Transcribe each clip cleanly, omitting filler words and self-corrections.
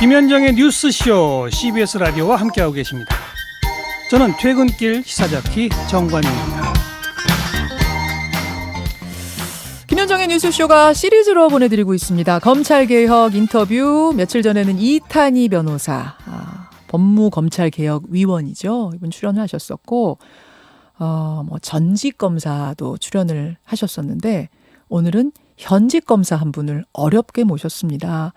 김현정의 뉴스쇼 CBS 라디오와 함께하고 계십니다. 저는 퇴근길 시사자키 정관용입니다. 김현정의 뉴스쇼가 시리즈로 보내드리고 있습니다. 검찰개혁 인터뷰, 며칠 전에는 이탄희 변호사, 법무검찰개혁위원이죠. 이분 출연을 하셨었고 전직검사도 출연을 하셨었는데 오늘은 현직검사 한 분을 어렵게 모셨습니다.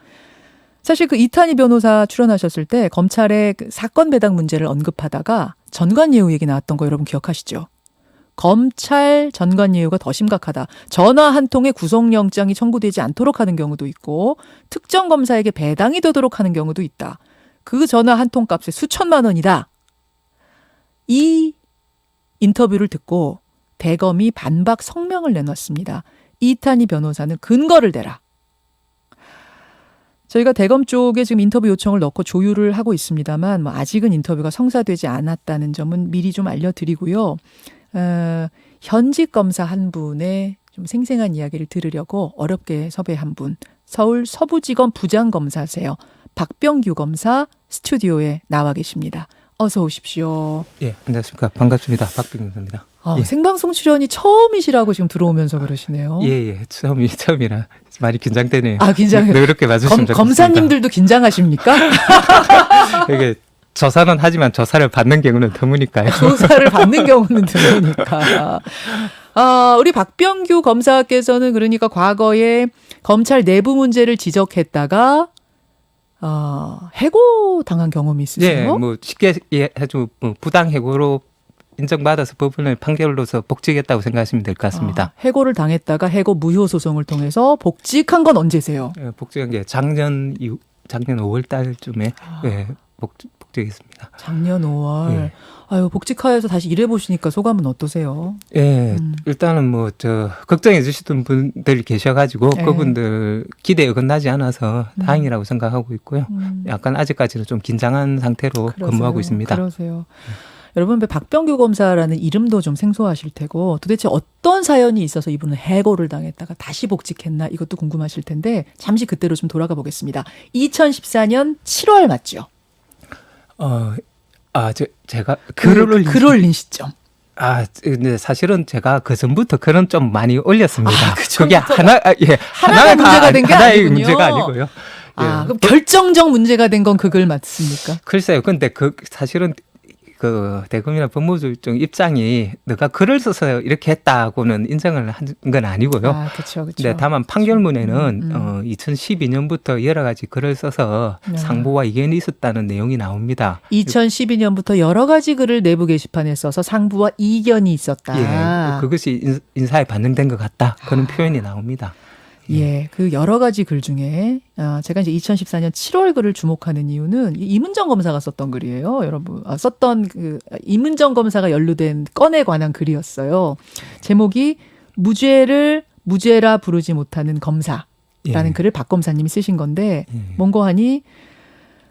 사실 그 이탄희 변호사 출연하셨을 때 검찰의 그 사건 배당 문제를 언급하다가 전관예우 얘기 나왔던 거 여러분 기억하시죠? 검찰 전관예우가 더 심각하다. 전화 한 통에 구속영장이 청구되지 않도록 하는 경우도 있고 특정 검사에게 배당이 되도록 하는 경우도 있다. 그 전화 한 통 값에 수천만 원이다. 이 인터뷰를 듣고 대검이 반박 성명을 내놨습니다. 이탄희 변호사는 근거를 대라. 저희가 대검 쪽에 지금 인터뷰 요청을 넣고 조율을 하고 있습니다만 아직은 인터뷰가 성사되지 않았다는 점은 미리 좀 알려드리고요. 현직 검사 한 분의 좀 생생한 이야기를 들으려고 어렵게 섭외한 분, 서울 서부지검 부장검사세요. 박병규 검사 스튜디오에 나와 계십니다. 어서 오십시오. 예, 안녕하십니까. 반갑습니다. 박병규입니다. 예. 생방송 출연이 처음이시라고 지금 들어오면서 그러시네요. 예, 처음이라 많이 긴장되네요. 긴장해요. 이렇게 봐주시면 좋겠습니다. 검사님들도 긴장하십니까? 이게 조사는 하지만 조사를 받는 경우는 드무니까요. 조사를 받는 경우는 드무니까. 우리 박병규 검사께서는 그러니까 과거에 검찰 내부 문제를 지적했다가 해고 당한 경험이 있으세요? 예, 쉽게 아주 부당 해고로 인정받아서 법원의 판결로서 복직했다고 생각하시면 될 것 같습니다. 해고를 당했다가 해고 무효 소송을 통해서 복직한 건 언제세요? 예, 복직한 게 작년 5월 달쯤에 복직했습니다. 작년 5월. 예. 복직하여서 다시 일해보시니까 소감은 어떠세요? 예, 일단은 걱정해 주시던 분들이 계셔가지고 예. 그분들 기대에 어긋나지 않아서 다행이라고 생각하고 있고요. 약간 아직까지는 좀 긴장한 상태로 근무하고 있습니다. 그러세요. 여러분, 박병규 검사라는 이름도 좀 생소하실 테고 도대체 어떤 사연이 있어서 이분은 해고를 당했다가 다시 복직했나 이것도 궁금하실 텐데 잠시 그때로 좀 돌아가 보겠습니다. 2014년 7월 맞죠? 제가 글 올린 시점. 근데 사실은 제가 그 전부터 글은 좀 많이 올렸습니다. 그게 하나의 문제가 된 게 하나의 아니군요. 문제가 아니고요. 예. 그럼 결정적 문제가 된 건 그 글 맞습니까? 글쎄요. 근데 사실은 대검이나 법무부 쪽 입장이 너가 글을 써서 이렇게 했다고는 인정을 한 건 아니고요. 그렇죠. 근데 다만 판결문에는 2012년부터 여러 가지 글을 써서 상부와 이견이 있었다는 내용이 나옵니다. 2012년부터 여러 가지 글을 내부 게시판에 써서 상부와 이견이 있었다. 예, 그것이 인사에 반영된 것 같다. 그런 표현이 나옵니다. 예, 그 여러 가지 글 중에 제가 이제 2014년 7월 글을 주목하는 이유는 이문정 검사가 썼던 글이에요. 여러분 썼던 그 이문정 검사가 연루된 건에 관한 글이었어요. 제목이 무죄를 무죄라 부르지 못하는 검사라는 글을 박 검사님이 쓰신 건데 뭔고 하니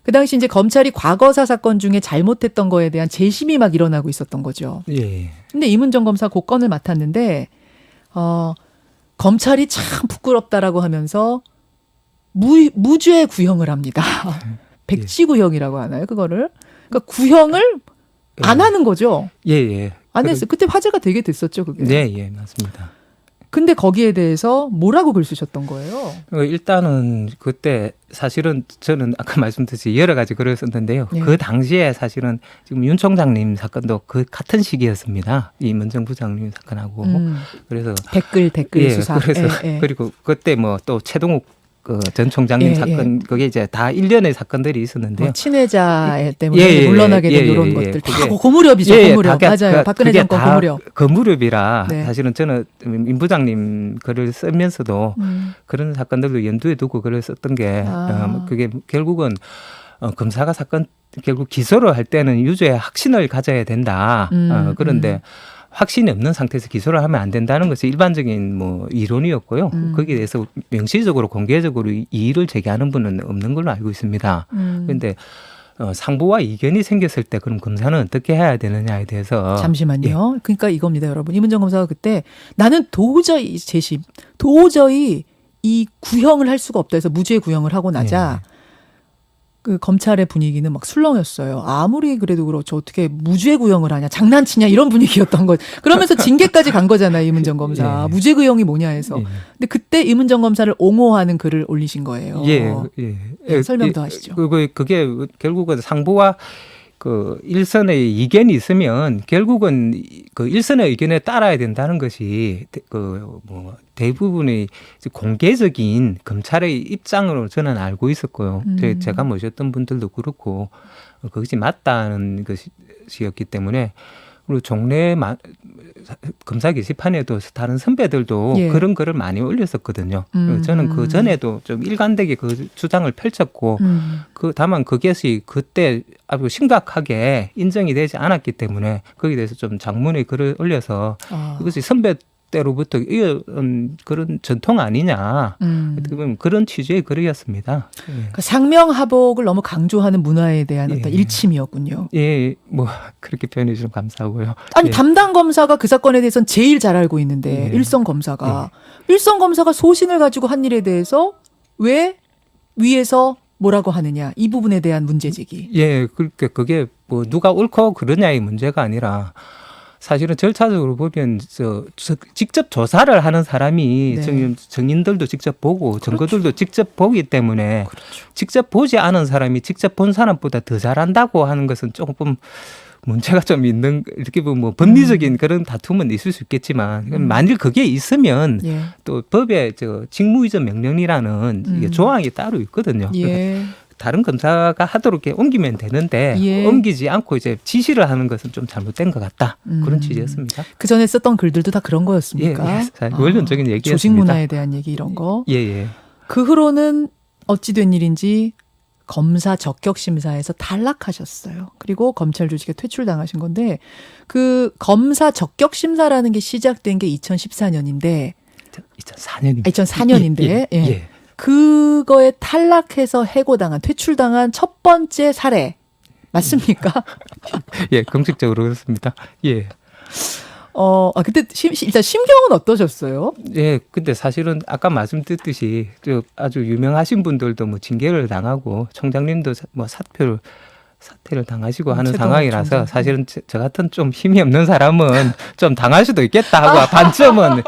그 당시 이제 검찰이 과거사 사건 중에 잘못했던 거에 대한 재심이 막 일어나고 있었던 거죠. 예. 근데 이문정 검사 그 건을 맡았는데 검찰이 참 부끄럽다라고 하면서 무죄 구형을 합니다. 백지구형이라고 하나요, 그거를? 그러니까 구형을 안 하는 거죠. 예. 안 했어요. 그때 화제가 되게 됐었죠, 그게. 네, 맞습니다. 근데 거기에 대해서 뭐라고 글 쓰셨던 거예요? 일단은 그때 사실은 저는 아까 말씀드렸듯이 여러 가지 글을 썼는데요. 네. 그 당시에 사실은 지금 윤 총장님 사건도 그 같은 시기였습니다. 이문정 부장님 사건하고. 그래서 댓글 수사. 그래서 그리고 그때 또 최동욱 전 총장님 사건 그게 이제 다 일련의 사건들이 있었는데요. 친해자 때문에 물러나게 된 이런 것들 다 고무렵이죠. 고무렵. 맞아요. 박근혜 정권 고무렵. 고무렵이라 사실은 저는 임 부장님 글을 쓰면서도 그런 사건들도 염두에 두고 글을 썼던 게 그게 결국은 검사가 사건 결국 기소를 할 때는 유죄의 확신을 가져야 된다. 그런데 확신이 없는 상태에서 기소를 하면 안 된다는 것이 일반적인 이론이었고요. 거기에 대해서 명시적으로 공개적으로 이의를 제기하는 분은 없는 걸로 알고 있습니다. 그런데 상부와 이견이 생겼을 때 그럼 검사는 어떻게 해야 되느냐에 대해서 잠시만요. 그러니까 이겁니다, 여러분. 이문정 검사가 그때 나는 도저히 이 구형을 할 수가 없다 해서 무죄 구형을 하고 나자 그 검찰의 분위기는 막 술렁였어요. 아무리 그래도 그렇죠. 어떻게 무죄 구형을 하냐, 장난치냐 이런 분위기였던 것. 그러면서 징계까지 간 거잖아요, 임은정 검사. 예. 무죄 구형이 뭐냐 해서. 예. 근데 그때 임은정 검사를 옹호하는 글을 올리신 거예요. 예, 설명 더 하시죠. 그게 결국은 상부와 그 일선의 이견이 있으면 결국은 그 일선의 의견에 따라야 된다는 것이 그 뭐 대부분의 공개적인 검찰의 입장으로 저는 알고 있었고요. 제가 모셨던 분들도 그렇고 그것이 맞다는 것이었기 때문에 그리고 종래 검사 게시판에도 다른 선배들도 예. 그런 글을 많이 올렸었거든요. 저는 그 전에도 좀 일관되게 그 주장을 펼쳤고 다만 그것이 그때 아주 심각하게 인정이 되지 않았기 때문에 거기에 대해서 좀 장문의 글을 올려서 이것이 선배 때로부터 이어온 그런 전통 아니냐. 그런 취지의 글이었습니다. 그러니까 상명하복을 너무 강조하는 문화에 대한 어떤 일침이었군요. 예, 뭐 그렇게 표현해 주셔서 감사하고요. 아니 담당 검사가 그 사건에 대해서는 제일 잘 알고 있는데 일선 검사가 소신을 가지고 한 일에 대해서 왜 위에서 뭐라고 하느냐 이 부분에 대한 문제 제기. 예, 그러니까 그게 뭐 누가 옳고 그러냐의 문제가 아니라 사실은 절차적으로 보면 직접 조사를 하는 사람이 증인들도 직접 보고 증거들도 직접 보기 때문에 직접 보지 않은 사람이 직접 본 사람보다 더 잘한다고 하는 것은 조금 문제가 좀 있는 이렇게 보면 뭐 법리적인 그런 다툼은 있을 수 있겠지만 만일 그게 있으면 또 법에 직무이전 명령이라는 이게 조항이 따로 있거든요. 다른 검사가 하도록 옮기면 되는데 옮기지 않고 이제 지시를 하는 것은 좀 잘못된 것 같다. 그런 취지였습니다. 그 전에 썼던 글들도 다 그런 거였습니까? 원론적인 얘기였습니다. 조직 문화에 대한 얘기 이런 거. 예. 그 후로는 어찌된 일인지 검사 적격 심사에서 탈락하셨어요. 그리고 검찰 조직에 퇴출당하신 건데 그 검사 적격 심사라는 게 시작된 게 2014년인데 2004년입니다. 2004년인데 예. 그거에 탈락해서 해고당한 퇴출당한 첫 번째 사례 맞습니까? 예, 공식적으로 그렇습니다. 예. 그때 일단 심경은 어떠셨어요? 예, 근데 사실은 아까 말씀드렸듯이 아주 유명하신 분들도 뭐 징계를 당하고 총장님도 뭐 사퇴를 당하시고 하는 상황이라서 총장. 사실은 저 같은 좀 힘이 없는 사람은 좀 당할 수도 있겠다 하고 반쯤은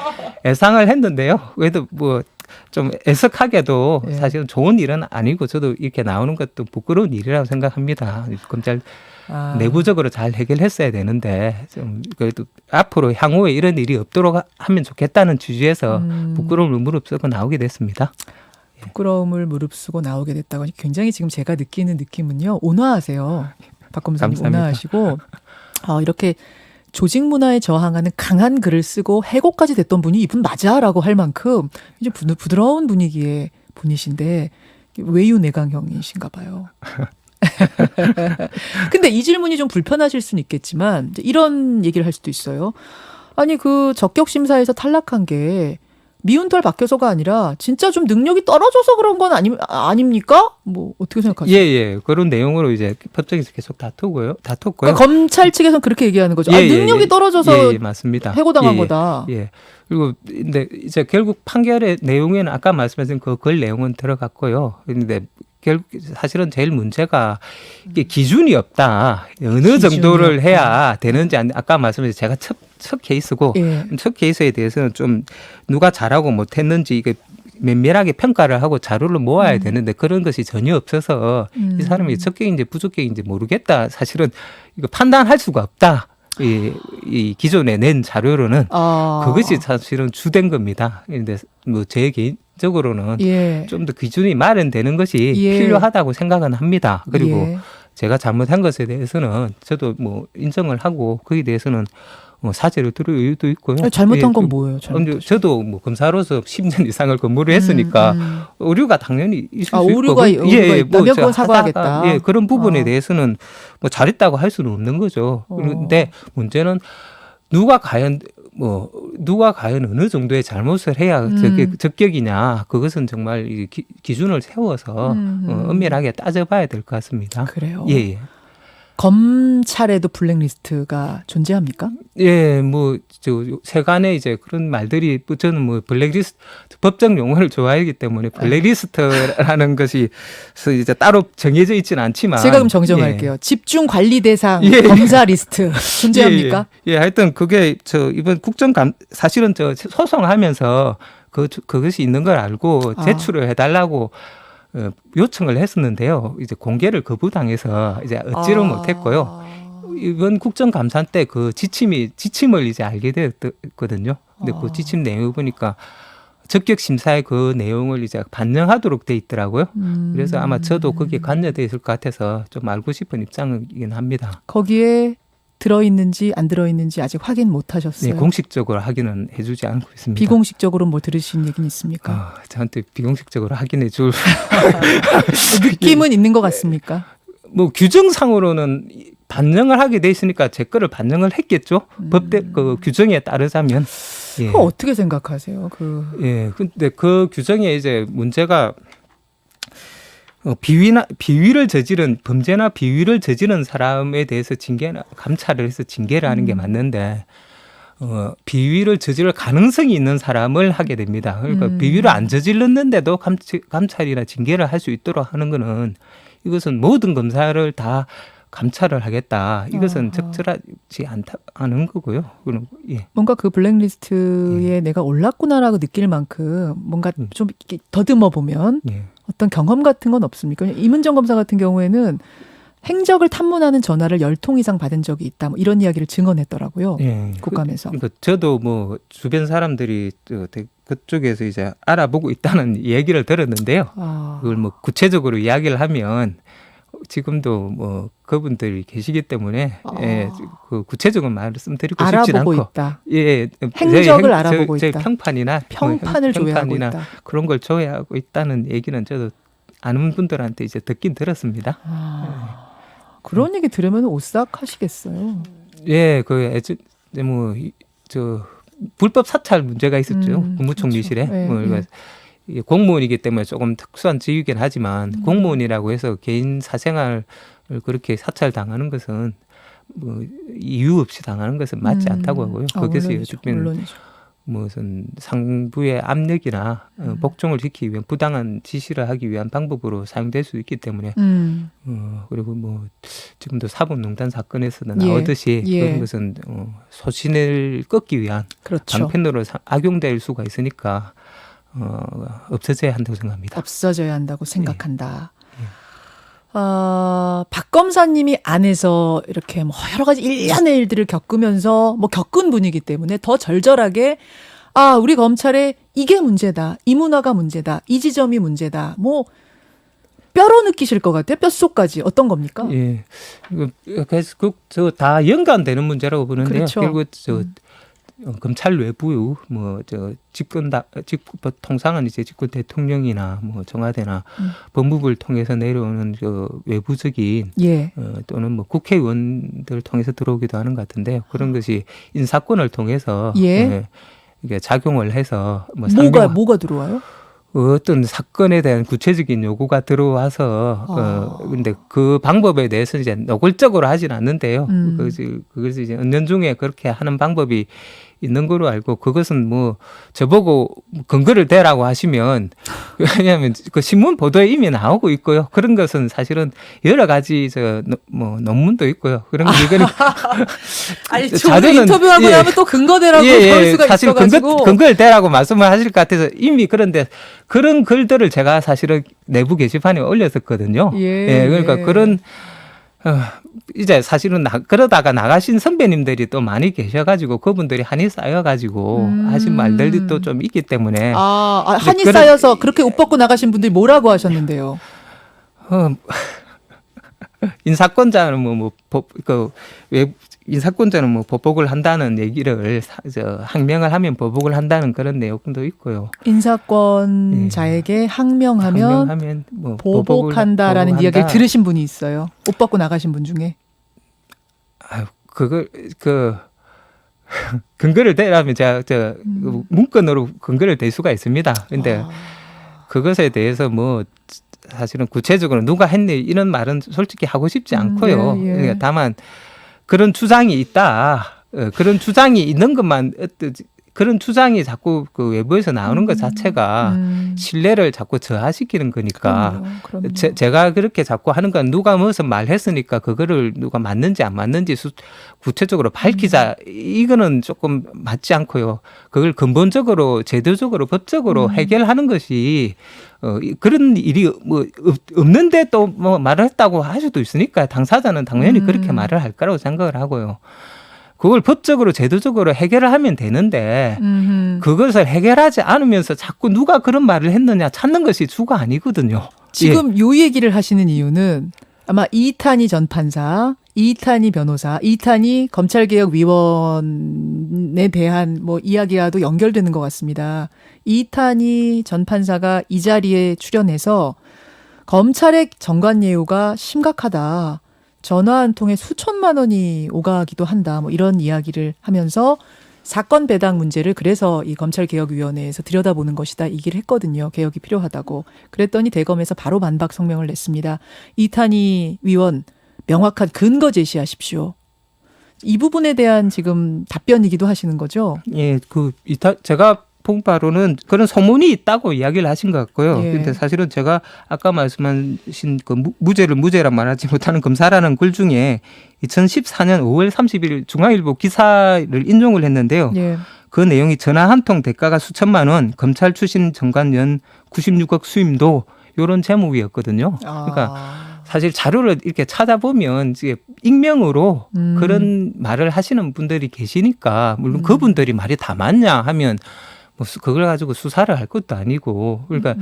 예상을 했는데요. 그래도 뭐 좀 애석하게도 사실은 좋은 일은 아니고 저도 이렇게 나오는 것도 부끄러운 일이라고 생각합니다. 검찰 내부적으로 잘 해결했어야 되는데 좀 그래도 앞으로 향후에 이런 일이 없도록 하면 좋겠다는 취지에서 부끄러움을 무릅쓰고 나오게 됐습니다. 부끄러움을 무릅쓰고 나오게 됐다고 굉장히 지금 제가 느끼는 느낌은요. 온화하세요. 박 검사님 감사합니다. 온화하시고 이렇게 조직 문화에 저항하는 강한 글을 쓰고 해고까지 됐던 분이 이분 맞아라고 할 만큼 이제 부드러운 분위기의 분이신데 외유 내강형이신가 봐요. 근데 이 질문이 좀 불편하실 수는 있겠지만 이런 얘기를 할 수도 있어요. 아니 그 적격 심사에서 탈락한 게 미운 털 박혀서가 아니라 진짜 좀 능력이 떨어져서 그런 건 아닙니까? 뭐 어떻게 생각하세요? 예. 그런 내용으로 이제 법정에서 계속 다퉜고요. 그러니까 검찰 측에서는 그렇게 얘기하는 거죠. 능력이 떨어져서 맞습니다. 해고당한 거다. 예. 그리고 근데 이제 결국 판결의 내용에는 아까 말씀하신 그 글 내용은 들어갔고요. 그런데 결국 사실은 제일 문제가 이게 기준이 없다. 어느 정도를 해야 되는지 아까 말씀하신 제가 첫 케이스고 첫 케이스에 대해서는 좀 누가 잘하고 못했는지 이게 면밀하게 평가를 하고 자료를 모아야 되는데 그런 것이 전혀 없어서 이 사람이 적격인지 부적격인지 모르겠다. 사실은 이거 판단할 수가 없다. 이 기존에 낸 자료로는 그것이 사실은 주된 겁니다. 그런데 뭐 제 개인적으로는 좀 더 기준이 마련되는 것이 필요하다고 생각은 합니다. 그리고 제가 잘못한 것에 대해서는 저도 뭐 인정을 하고 거기에 대해서는 사죄를 들을 이유도 있고요. 잘못한 건 뭐예요? 저도 뭐 검사로서 10년 이상을 근무를 했으니까 오류가 당연히 있을 수 오류가 있고, 있다면 그건 사과하겠다. 그런 부분에 대해서는 뭐 잘했다고 할 수는 없는 거죠. 그런데 문제는 누가 과연 어느 정도의 잘못을 해야 적격이냐 그것은 정말 기준을 세워서 엄밀하게 따져봐야 될 것 같습니다. 그래요. 예. 검찰에도 블랙리스트가 존재합니까? 예, 뭐 저 세간에 이제 그런 말들이 저는 뭐 블랙리스트 법적 용어를 좋아하기 때문에 블랙리스트라는 것이 이제 따로 정해져 있지는 않지만 제가 그럼 정정할게요. 집중 관리 대상 예. 검사 리스트 존재합니까? 예, 하여튼 그게 저 이번 사실은 저 소송하면서 그것이 있는 걸 알고 제출을 해달라고 요청을 했었는데요. 이제 공개를 거부당해서 이제 얻지를 못했고요. 이번 국정감사 때 그 지침을 이제 알게 되었거든요. 근데 그 지침 내용을 보니까 적격 심사의 그 내용을 이제 반영하도록 돼 있더라고요. 그래서 아마 저도 거기에 관여돼 있을 것 같아서 좀 알고 싶은 입장이긴 합니다. 거기에 들어있는지 안 들어있는지 아직 확인 못 하셨어요? 네, 공식적으로 확인은 해주지 않고 있습니다. 비공식적으로 뭐 들으신 얘기는 있습니까? 저한테 비공식적으로 확인해 줄 느낌은 있는 것 같습니까? 뭐 규정상으로는 반영을 하게 돼 있으니까 제 거를 반영을 했겠죠. 법대 그 규정에 따르자면. 예. 그거 어떻게 생각하세요? 예. 근데 그 규정에 이제 문제가 비위를 저지른 범죄나 비위를 저지른 사람에 대해서 감찰을 해서 징계를 하는 게 맞는데 비위를 저지를 가능성이 있는 사람을 하게 됩니다. 그러니까 비위를 안 저질렀는데도 감찰이나 징계를 할 수 있도록 하는 거는 이것은 모든 검사를 다 감찰을 하겠다. 이것은 적절하지 않은 거고요. 그럼 예. 뭔가 그 블랙리스트에 내가 올랐구나라고 느낄 만큼 뭔가 좀 이렇게 더듬어 보면 어떤 경험 같은 건 없습니까? 이문정 검사 같은 경우에는 행적을 탐문하는 전화를 10통 이상 받은 적이 있다. 뭐 이런 이야기를 증언했더라고요. 예. 국감에서. 그러니까 저도 뭐 주변 사람들이 그쪽에서 이제 알아보고 있다는 얘기를 들었는데요. 그걸 뭐 구체적으로 이야기를 하면 지금도 뭐 그분들이 계시기 때문에 예, 그 구체적인 말씀드리고 싶진 않고 알아보고 있다. 예, 행적을 알아보고 저희 있다. 평판이나 평판을 조회하고 있다. 그런 걸 조회하고 있다는 얘기는 저도 아는 분들한테 이제 듣긴 들었습니다. 그런 얘기 들으면 오싹하시겠어요. 예, 저 불법 사찰 문제가 있었죠. 국무총리실에. 그렇죠. 그러니까 공무원이기 때문에 조금 특수한 직위이긴 하지만 공무원이라고 해서 개인 사생활을 그렇게 사찰당하는 것은 뭐 이유 없이 당하는 것은 맞지 않다고 하고요. 그것이 어쨌든 무슨 상부의 압력이나 복종을 지키기 위한 부당한 지시를 하기 위한 방법으로 사용될 수 있기 때문에 그리고 뭐 지금도 사법농단 사건에서도 나오듯이 그런 것은 소신을 꺾기 위한 방편으로 악용될 수가 있으니까 없어져야 한다고 생각합니다. 없어져야 한다고 생각한다. 박 검사님이 안에서 이렇게 뭐 여러 가지 일련의 일들을 겪으면서 뭐 겪은 분이기 때문에 더 절절하게 우리 검찰에 이게 문제다. 이 문화가 문제다. 이 지점이 문제다. 뭐 뼈로 느끼실 것 같아요. 뼈속까지. 어떤 겁니까? 예. 그래서 저 다 연관되는 문제라고 보는데요. 그렇죠. 결국 검찰 외부 통상은 이제 집권 대통령이나 뭐 청와대나 법무부를 통해서 내려오는 외부적인 또는 뭐 국회의원들 통해서 들어오기도 하는 것 같은데요. 그런 것이 인사권을 통해서 이게 작용을 해서 뭐 뭐가 들어와요? 어떤 사건에 대한 구체적인 요구가 들어와서 근데 그 방법에 대해서 이제 노골적으로 하진 않는데요. 그것을 이제 은연중에 그렇게 하는 방법이 있는 거로 알고 그것은 뭐 저보고 근거를 대라고 하시면 왜냐하면 그 신문 보도에 이미 나오고 있고요. 그런 것은 사실은 여러 가지 뭐 논문도 있고요. 그런 이거는 아니 저는 인터뷰하고 나면 또 근거 대라고 볼 수가 사실 있어가지고 근거를 대라고 말씀을 하실 것 같아서 이미 그런데 그런 글들을 제가 사실은 내부 게시판에 올렸었거든요. 그러니까 그런 이제 사실은 그러다가 나가신 선배님들이 또 많이 계셔가지고 그분들이 한이 쌓여가지고 하신 말들이 또 좀 있기 때문에 한이 쌓여서 그렇게 옷 벗고 나가신 분들이 뭐라고 하셨는데요? 인사권자는 인사권자는 뭐 보복을 한다는 얘기를 항명을 하면 보복을 한다는 그런 내용도 있고요. 인사권자에게 항명하면 뭐 보복한다라는 이야기를 들으신 분이 있어요. 옷 벗고 나가신 분 중에. 그걸 근거를 대라면 제가 문건으로 근거를 댈 수가 있습니다. 근데 그것에 대해서 뭐 사실은 구체적으로 누가 했니 이런 말은 솔직히 하고 싶지 않고요. 예, 예. 그러니까 다만 그런 주장이 있다. 그런 주장이 있는 것만 그런 주장이 자꾸 그 외부에서 나오는 것 자체가 신뢰를 자꾸 저하시키는 거니까 그럼요. 제가 그렇게 자꾸 하는 건 누가 무슨 말했으니까 그거를 누가 맞는지 안 맞는지 구체적으로 밝히자 이거는 조금 맞지 않고요. 그걸 근본적으로 제도적으로 법적으로 해결하는 것이 그런 일이 뭐 없는데 또 뭐 말을 했다고 할 수도 있으니까 당사자는 당연히 그렇게 말을 할 거라고 생각을 하고요. 그걸 법적으로 제도적으로 해결을 하면 되는데 그것을 해결하지 않으면서 자꾸 누가 그런 말을 했느냐 찾는 것이 주가 아니거든요. 지금 요 얘기를 하시는 이유는 아마 이탄희 전 판사, 이탄희 변호사, 이탄희 검찰개혁위원에 대한 뭐 이야기와도 연결되는 것 같습니다. 이탄희 전 판사가 이 자리에 출연해서 검찰의 정관예우가 심각하다. 전화 한 통에 수천만 원이 오가기도 한다. 뭐 이런 이야기를 하면서 사건 배당 문제를 그래서 이 검찰개혁위원회에서 들여다보는 것이다. 얘기를 했거든요. 개혁이 필요하다고. 그랬더니 대검에서 바로 반박 성명을 냈습니다. 이탄희 위원 명확한 근거 제시하십시오. 이 부분에 대한 지금 답변이기도 하시는 거죠? 예, 제가 본 바로는 그런 소문이 있다고 이야기를 하신 것 같고요. 예. 근데 사실은 제가 아까 말씀하신 그 무죄를 무죄란 말하지 못하는 검사라는 글 중에 2014년 5월 30일 중앙일보 기사를 인용을 했는데요. 예. 그 내용이 전화 한 통 대가가 수천만 원, 검찰 출신 정관 연 96억 수임도 이런 제목이었거든요. 그러니까 사실 자료를 이렇게 찾아보면 이제 익명으로 그런 말을 하시는 분들이 계시니까 물론 그분들이 말이 다 맞냐 하면 뭐 그걸 가지고 수사를 할 것도 아니고 그러니까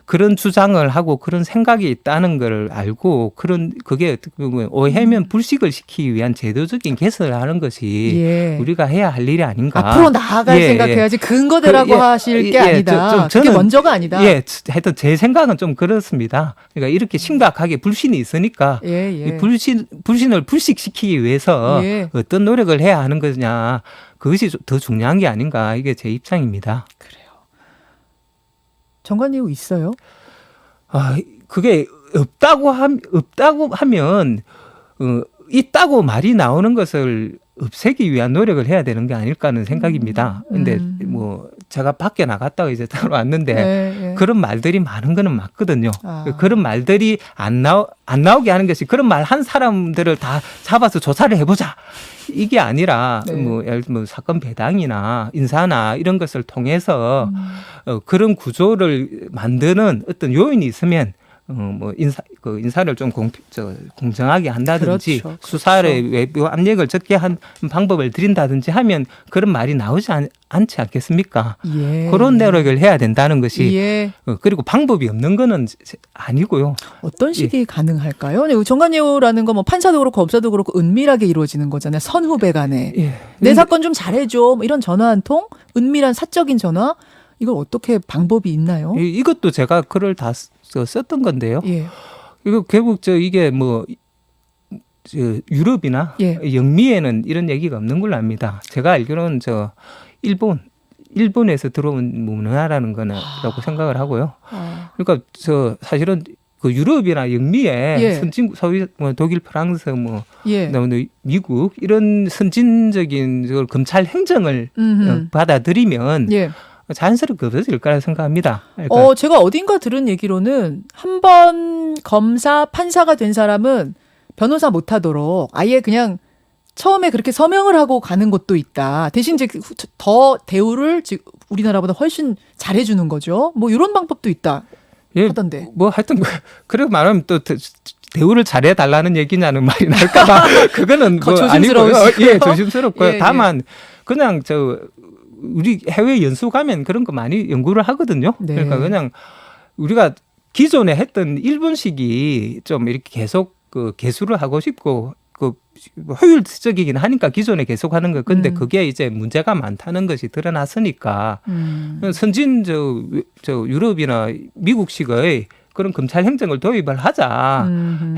그런 주장을 하고 그런 생각이 있다는 걸 알고 그게 어떻게 보면 오해면 불식을 시키기 위한 제도적인 개선을 하는 것이 예. 우리가 해야 할 일이 아닌가. 앞으로 나아갈 생각해야지 근거대라고 하실 게 아니다. 그게 먼저가 아니다. 예, 하여튼 제 생각은 좀 그렇습니다. 그러니까 이렇게 심각하게 불신이 있으니까 이 불신을 불식시키기 위해서 어떤 노력을 해야 하는 거냐. 그것이 더 중요한 게 아닌가. 이게 제 입장입니다. 그래요. 정관예우 있어요? 그게 없다고 하면 있다고 말이 나오는 것을 없애기 위한 노력을 해야 되는 게 아닐까 하는 생각입니다. 근데 뭐 제가 밖에 나갔다가 이제 들어왔는데 그런 말들이 많은 거는 맞거든요. 그런 말들이 안 나오게 하는 것이 그런 말 한 사람들을 다 잡아서 조사를 해보자. 이게 아니라 뭐 예를 들면 사건 배당이나 인사나 이런 것을 통해서 그런 구조를 만드는 어떤 요인이 있으면 뭐 인사를 좀 공정하게 한다든지 그렇죠. 수사의 외부 압력을 적게 한 방법을 들인다든지 하면 그런 말이 나오지 않지 않겠습니까? 그런 노력을 해야 된다는 것이 그리고 방법이 없는 거는 아니고요. 어떤 식이 가능할까요? 정관예우라는 거 뭐 판사도 그렇고 검사도 그렇고 은밀하게 이루어지는 거잖아요. 선후배 간에. 내 사건 좀 잘해줘. 뭐 이런 전화 한 통, 은밀한 사적인 전화. 이걸 어떻게 방법이 있나요? 이것도 제가 글을 다 썼던 건데요. 이거 결국 이게 뭐 유럽이나 영미에는 이런 얘기가 없는 걸로 압니다. 제가 알기로는 일본에서 들어온 문화라는 거라고 생각을 하고요. 그러니까 사실은 그 유럽이나 영미에 선진국, 소위 뭐 독일, 프랑스, 미국 이런 선진적인 검찰 행정을 받아들이면. 자연스럽게 없어질 거라 생각합니다. 그러니까 제가 어딘가 들은 얘기로는 한 번 검사, 판사가 된 사람은 변호사 못하도록 아예 그냥 처음에 그렇게 서명을 하고 가는 곳도 있다. 대신 이제 더 대우를 우리나라보다 훨씬 잘해주는 거죠. 뭐 이런 방법도 있다 하던데. 뭐 하여튼 그렇게 말하면 또 대우를 잘해달라는 얘기냐는 말이 날까봐 그거는 뭐 아니고요. 조심스럽고요. 다만 그냥 우리 해외 연수 가면 그런 거 많이 연구를 하거든요. 그러니까 그냥 우리가 기존에 했던 일본식이 좀 이렇게 계속 개수를 하고 싶고 효율적이긴 하니까 기존에 계속하는 거. 근데 그게 이제 문제가 많다는 것이 드러났으니까 선진 유럽이나 미국식의 그런 검찰 행정을 도입을 하자,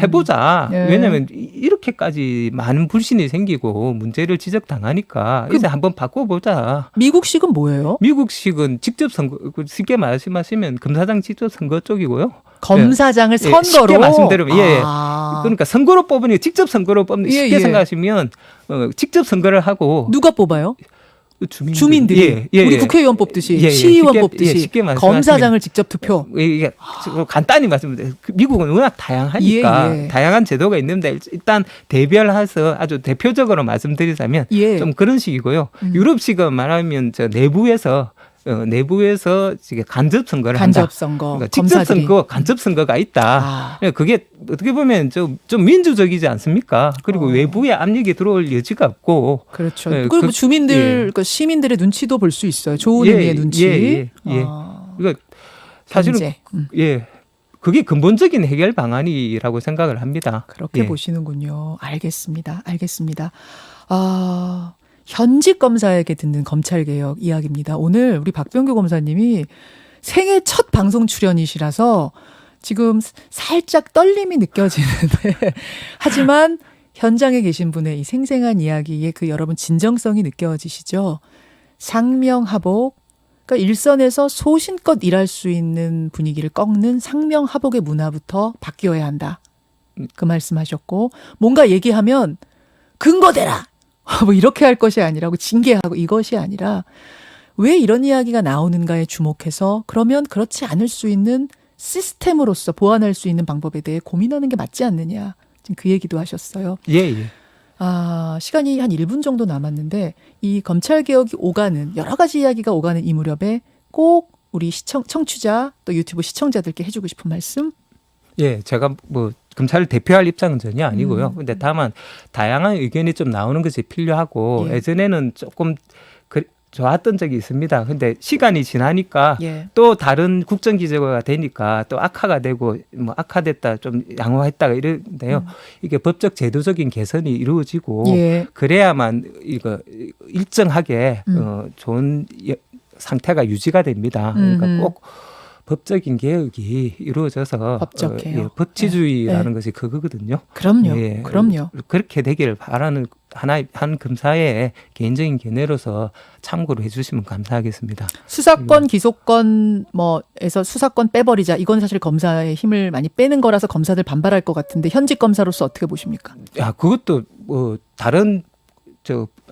해보자. 예. 왜냐하면 이렇게까지 많은 불신이 생기고 문제를 지적당하니까 이제 한번 바꿔보자. 미국식은 뭐예요? 미국식은 직접 선거, 쉽게 말씀하시면 검사장 직접 선거 쪽이고요. 검사장을 예, 선거로. 쉽게 말씀드리면 예. 아. 그러니까 선거로 뽑으니 직접 선거로 뽑는 예, 쉽게 예. 생각하시면 직접 선거를 하고 누가 뽑아요? 주민들이 주민들이 예, 예, 우리 예. 국회의원 뽑듯이 예, 예. 시의원 쉽게, 뽑듯이 예, 쉽게 말씀하시면 검사장을 직접 투표. 이게 간단히 말씀드리면 미국은 워낙 다양하니까 예, 예. 다양한 제도가 있는데 일단 대별해서 아주 대표적으로 말씀드리자면 예. 좀 그런 식이고요. 유럽식은 말하면 저 내부에서 이게 간접 선거를 한다. 간접 선거. 그러니까 직접 검사들이. 선거, 간접 선거가 있다. 아. 그러니까 그게 어떻게 보면 좀 민주적이지 않습니까? 그리고 외부의 압력이 들어올 여지가 없고. 그렇죠. 예, 그리고 그- 주민들, 예. 그러니까 시민들의 눈치도 볼 수 있어요. 좋은 예, 의미의 눈치. 예. 아. 그러니까 사실은 견제. 예, 그게 근본적인 해결 방안이라고 생각을 합니다. 그렇게 예. 보시는군요. 알겠습니다. 아, 현직 검사에게 듣는 검찰개혁 이야기입니다. 오늘 우리 박병규 검사님이 생애 첫 방송 출연이시라서 지금 살짝 떨림이 느껴지는데 하지만 현장에 계신 분의 이 생생한 이야기에 그 여러분 진정성이 느껴지시죠? 상명하복, 그러니까 일선에서 소신껏 일할 수 있는 분위기를 꺾는 상명하복의 문화부터 바뀌어야 한다. 그 말씀하셨고 뭔가 얘기하면 근거 대라 뭐 이렇게 할 것이 아니라고 징계하고 이것이 아니라 왜 이런 이야기가 나오는가에 주목해서 그러면 그렇지 않을 수 있는 시스템으로서 보완할 수 있는 방법에 대해 고민하는 게 맞지 않느냐 지금 그 얘기도 하셨어요. 예. 아, 시간이 한 1분 정도 남았는데 이 검찰개혁이 오가는 여러 가지 이야기가 오가는 이 무렵에 꼭 우리 청취자 또 유튜브 시청자들께 해주고 싶은 말씀. 예, 제가 뭐 검찰을 대표할 입장은 전혀 아니고요. 근데 다만 다양한 의견이 좀 나오는 것이 필요하고 예. 예전에는 조금 좋았던 적이 있습니다. 근데 시간이 지나니까 예. 또 다른 국정기재가 되니까 또 악화가 되고 뭐 악화됐다 좀 양호했다가 이런데요. 이게 법적 제도적인 개선이 이루어지고 예. 그래야만 이거 일정하게 좋은 상태가 유지가 됩니다. 그러니까 꼭 법적인 개혁이 이루어져서 법적 개혁. 법치주의라는 네. 것이 그거거든요. 그럼요. 예, 그럼요. 그렇게 되기를 바라는 한 검사의 개인적인 견해로서 참고로 해주시면 감사하겠습니다. 수사권, 기소권 뭐에서 수사권 빼버리자. 이건 사실 검사의 힘을 많이 빼는 거라서 검사들 반발할 것 같은데 현직 검사로서 어떻게 보십니까? 야, 그것도 뭐 다른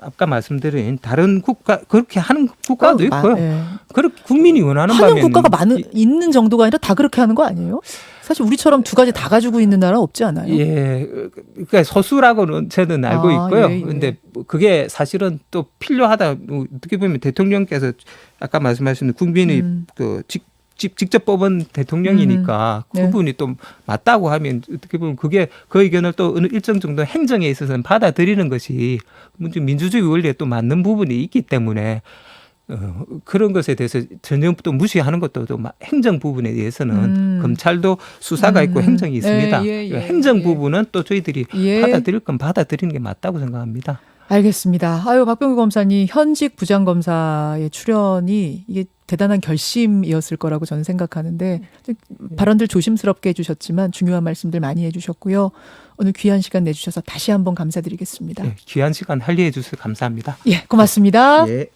아까 말씀드린 다른 국가 그렇게 하는 국가도 있고요. 예. 그렇게 국민이 원하는 하는 바면 국가가 있는 정도가 아니라 다 그렇게 하는 거 아니에요? 사실 우리처럼 두 가지 다 가지고 있는 나라 없지 않아요? 예, 그러니까 소수라고는 저는 알고 있고요. 예, 예. 근데 그게 사실은 또 필요하다. 어떻게 보면 대통령께서 아까 말씀하신 국민이 직접 뽑은 대통령이니까 네. 그분이 또 맞다고 하면 어떻게 보면 그게 그 의견을 또 어느 일정 정도 행정에 있어서는 받아들이는 것이 민주주의 원리에 또 맞는 부분이 있기 때문에 그런 것에 대해서 전혀 또 무시하는 것도 또 행정 부분에 대해서는 검찰도 수사가 있고 행정이 있습니다. 행정 부분은 또 저희들이 받아들일 건 받아들이는 게 맞다고 생각합니다. 알겠습니다. 아유, 박병규 검사님 현직 부장검사의 출연이 이게 대단한 결심이었을 거라고 저는 생각하는데 발언들 조심스럽게 해주셨지만 중요한 말씀들 많이 해주셨고요. 오늘 귀한 시간 내주셔서 다시 한번 감사드리겠습니다. 예, 귀한 시간 할애해 주셔서 감사합니다. 예, 고맙습니다. 예.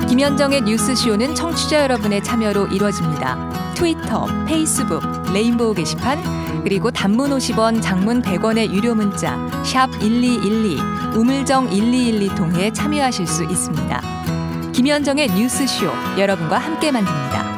김현정의 뉴스쇼는 청취자 여러분의 참여로 이루어집니다. 트위터, 페이스북, 레인보우 게시판, 그리고 단문 50원, 장문 100원의 유료 문자 샵 1212, 우물정 1212 통해 참여하실 수 있습니다. 김현정의 뉴스쇼, 여러분과 함께 만듭니다.